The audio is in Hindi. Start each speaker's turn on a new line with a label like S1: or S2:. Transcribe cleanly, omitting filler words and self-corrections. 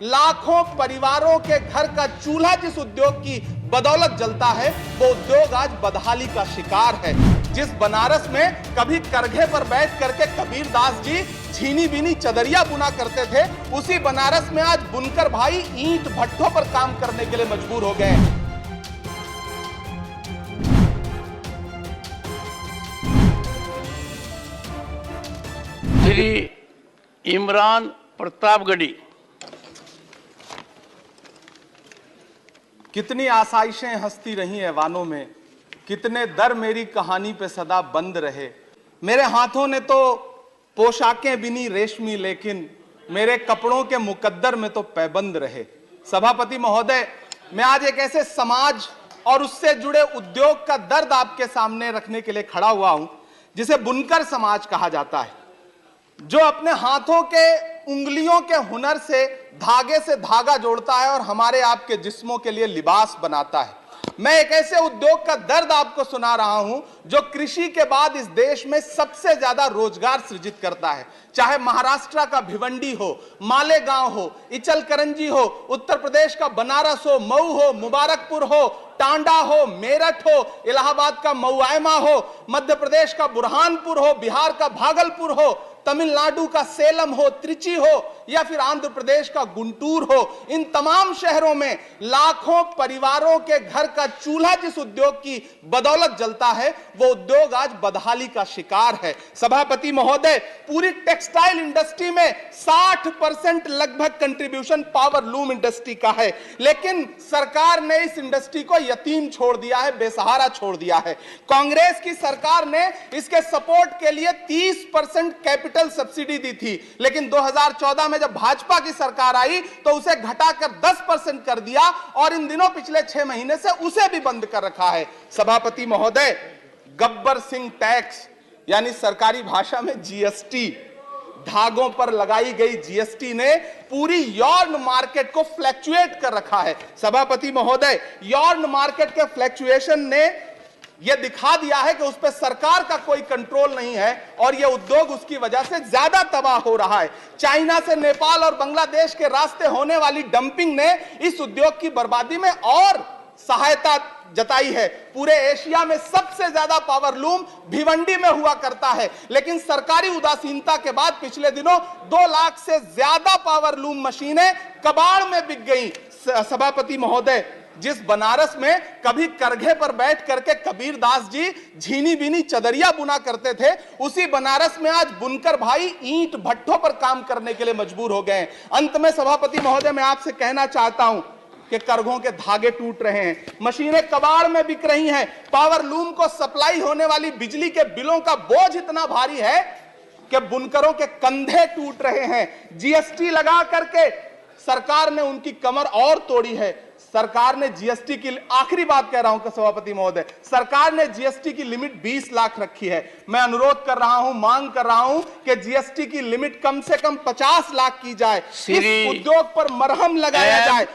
S1: लाखों परिवारों के घर का चूल्हा जिस उद्योग की बदौलत जलता है वो उद्योग आज बदहाली का शिकार है। जिस बनारस में कभी करघे पर बैठ करके कबीरदास जी झीनी बीनी चदरिया बुना करते थे, उसी बनारस में आज बुनकर भाई ईंट भट्ठों पर काम करने के लिए मजबूर हो गए।
S2: श्री इमरान प्रतापगढ़ी।
S1: कितनी आसाइशें हंसती रही है वानों में, कितने दर मेरी कहानी पे सदा बंद रहे। मेरे हाथों ने तो पोशाकें बिनी रेशमी, लेकिन मेरे कपड़ों के मुकद्दर में तो पैबंद रहे। सभापति महोदय, मैं आज एक ऐसे समाज और उससे जुड़े उद्योग का दर्द आपके सामने रखने के लिए खड़ा हुआ हूं जिसे बुनकर समाज कहा जाता है, जो अपने हाथों के उंगलियों के हुनर से धागा जोड़ता है और हमारे आपके जिस्मों के लिए लिबास बनाता है। मैं एक ऐसे उद्योग का दर्द आपको सुना रहा हूं जो कृषि के बाद इस देश में सबसे ज्यादा रोजगार सृजित करता है। चाहे महाराष्ट्र का भिवंडी हो, मालेगांव हो, इचलकरंजी हो, उत्तर प्रदेश का बनारस हो, मऊ हो, मुबारकपुर हो, टांडा हो, मेरठ हो, इलाहाबाद का मऊआयमा हो, मध्य प्रदेश का बुरहानपुर हो, बिहार का भागलपुर हो, तमिलनाडु का सेलम हो, त्रिची हो, या फिर आंध्र प्रदेश का गुंटूर हो, इन तमाम शहरों में लाखों परिवारों के घर का चूल्हा जिस उद्योग की बदौलत जलता है वो उद्योग आज बदहाली का शिकार है। सभापति महोदय, पूरी टेक्सटाइल इंडस्ट्री में 60% लगभग कंट्रीब्यूशन पावर लूम इंडस्ट्री का है, लेकिन सरकार ने इस इंडस्ट्री को यतीम छोड़ दिया है, बेसहारा छोड़ दिया है। कांग्रेस की सरकार ने इसके सपोर्ट के लिए 30% कैपिटल सब्सिडी दी थी, लेकिन 2014 में जब भाजपा की सरकार आई तो उसे घटाकर 10% कर दिया और इन दिनों पिछले 6 महीने से उसे भी बंद कर रखा है। सभापति महोदय, गब्बर सिंह टैक्स यानी सरकारी भाषा में जीएसटी, धागों पर लगाई गई जीएसटी ने पूरी यॉर्न मार्केट को फ्लैक्चुएट कर रखा है। सभापति महोदय, यॉर्न मार्केट के फ्लैक्चुएशन ने यह दिखा दिया है कि उस पर सरकार का कोई कंट्रोल नहीं है और यह उद्योग उसकी वजह से ज्यादा तबाह हो रहा है। चाइना से नेपाल और बांग्लादेश के रास्ते होने वाली डंपिंग ने इस उद्योग की बर्बादी में और सहायता जताई है। पूरे एशिया में सबसे ज्यादा पावर लूम भिवंडी में हुआ करता है, लेकिन सरकारी उदासीनता के बाद पिछले दिनों 2 लाख से ज्यादा पावर लूम मशीनें कबाड़ में बिक गई। सभापति महोदय, जिस बनारस में कभी करघे पर बैठ करके कबीरदास जी झीनी बीनी चदरिया बुना करते थे, उसी बनारस में आज बुनकर भाई ईंट भट्ठों पर काम करने के लिए मजबूर हो गए। अंत में सभापति महोदय, मैं आपसे कहना चाहता हूं कि करघों के धागे टूट रहे हैं, मशीनें कबाड़ में बिक रही हैं, पावर लूम को सप्लाई होने वाली बिजली के बिलों का बोझ इतना भारी है कि बुनकरों के कंधे टूट रहे हैं। जीएसटी लगा करके सरकार ने उनकी कमर और तोड़ी है। सरकार ने जीएसटी की, आखिरी बात कह रहा हूं कि सभापति महोदय, सरकार ने जीएसटी की लिमिट 20 लाख रखी है। मैं अनुरोध कर रहा हूं, मांग कर रहा हूं कि जीएसटी की लिमिट कम से कम 50 लाख की जाए, इस उद्योग पर मरहम लगाया जाए